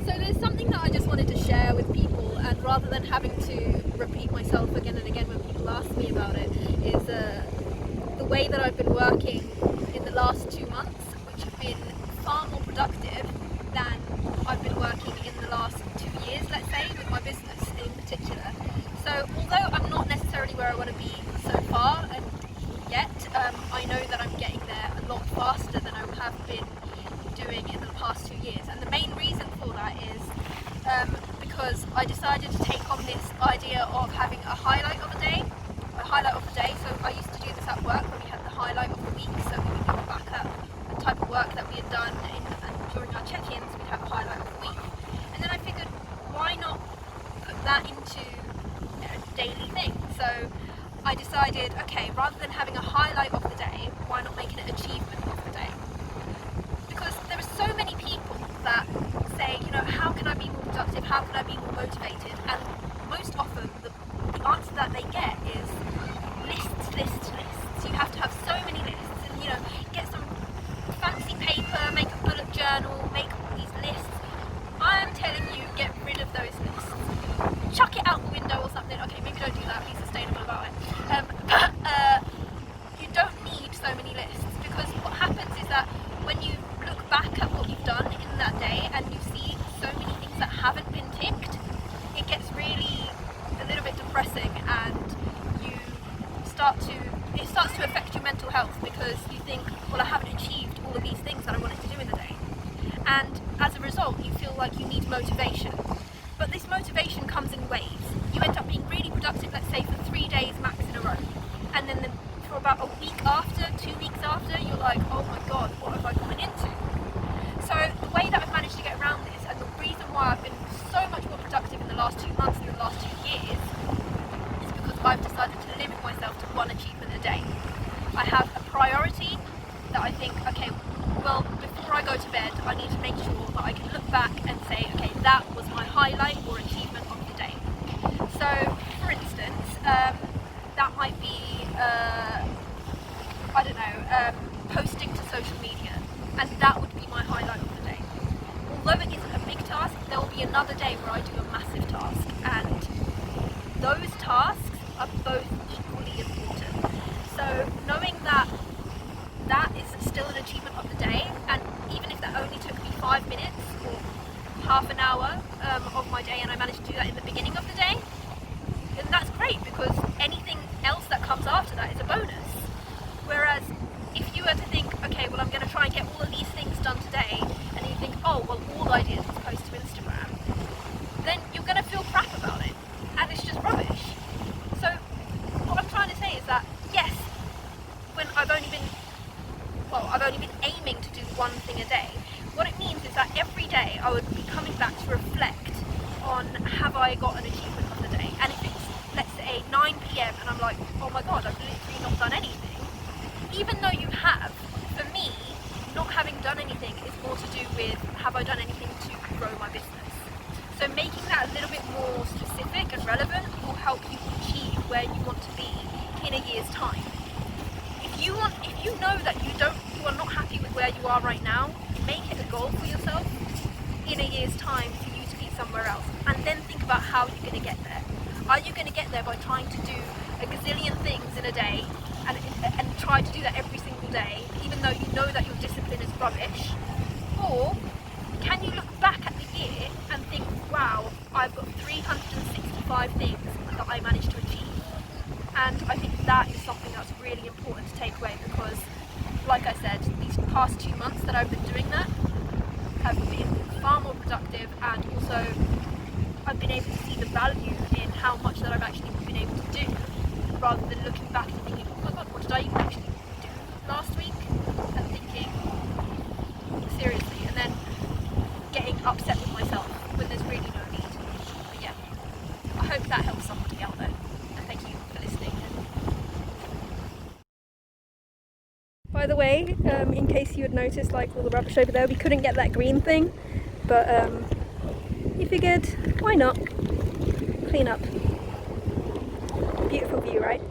So there's something that I just wanted to share with people, and rather than having to repeat myself again and again when people ask me about it, is the way that I've been working in the last 2 months, which have been far more productive than I've been working in the last 2 years, let's say, with my business in particular. So although I'm not necessarily where I want to be so far and yet, I know that I'm getting there a lot faster than I have been doing in the past 2 years. And the main reason for that is because I decided to take on this idea of having a highlight of a day. So I used to do this at work where we had the highlight of the week, so we would look back at the type of work that we had done during our check-ins. We'd have a highlight of the week. And then I figured, why not put that into a daily thing? So I decided, okay, rather than having a highlight of the day, why not make it an achievement of the day? Because there are so many people that say, how can I be more productive? How can I be more motivated? And most often the answer that they get is lists. You have to have so many lists, and get some fancy paper, make a bullet journal, make all these lists. I am telling you, get rid of those lists. Chuck it out the window or something. Okay, maybe don't do that. Be sustainable about it. You don't need so many lists, because what happens is that when you look back at what you've done in that day and you see so many things that haven't been ticked, it gets really a little bit depressing, and it starts to affect your mental health, because you think, well, I haven't achieved all of these things that I wanted to do in the day. And as a result, you feel like you need motivation. But this motivation comes in waves. You end up being really productive, let's say, for 3 days max in a row. And then for about a week after, 2 weeks after, you're like, oh my God, what have I gotten into? So the way that I've managed to get around this, and the reason why I've been so much more productive in the last 2 months and the last 2 years, is because I've decided to limit myself to one achievement a day. I have a priority that I think, okay, well, before I go to bed, I need to make sure that I can look back and say, okay, that was my highlight or achievement of the day. So, for instance, that might be, posting to social media, and that would be my highlight of the day. Although it isn't a big task, there will be another day where I do a massive task, and those tasks are both equally important. So knowing that that is still an achievement of the day, and even if that only took me 5 minutes or half an hour of my day, and I managed to do that in the beginning of the day, then that's great, because anything else that comes after that is a bonus. Whereas if you were to think, okay, well, I'm going to try and get all of these things done today, and you think, oh, well, all I did was post to Instagram, then you're going to feel crap about it, and it's just rubbish. So what I'm trying to say is that, yes, when I've only been aiming to do one thing a day, what it means is that every day I would be coming back to reflect on, have I got an achievement of the day? And if it's, let's say, 9 p.m. and I'm like, oh my God, I've literally not done anything, even though you have, for me, not having done anything is more to do with, have I done anything to grow my business? So making that a little bit more specific and relevant will help you achieve where you want to be in a year's time. If you know that you are not happy with where you are right now, make it a goal for yourself in a year's time for you to be somewhere else, and then think about how you're going to get there. Are you going to get there by trying to do a gazillion things in a day and try to do that every single day, even though you know that your discipline is rubbish? Or can you look back at the year and think, wow, I've got 365 things that I managed to achieve? And I think that is something that's really important to take away, because, like I said, these past 2 months that I've been doing that have been far more productive, and also I've been able to see the value in how much that I've actually been able to do, rather than looking back and thinking, oh my God, what did I even actually do last week? And thinking, seriously, and then getting upset with myself when there's really no need. But yeah, I hope that helps somebody out there, and thank you for listening. By the way, in case you had noticed, like, all the rubbish over there, we couldn't get that green thing, but we figured, why not? Clean up. Beautiful view, right?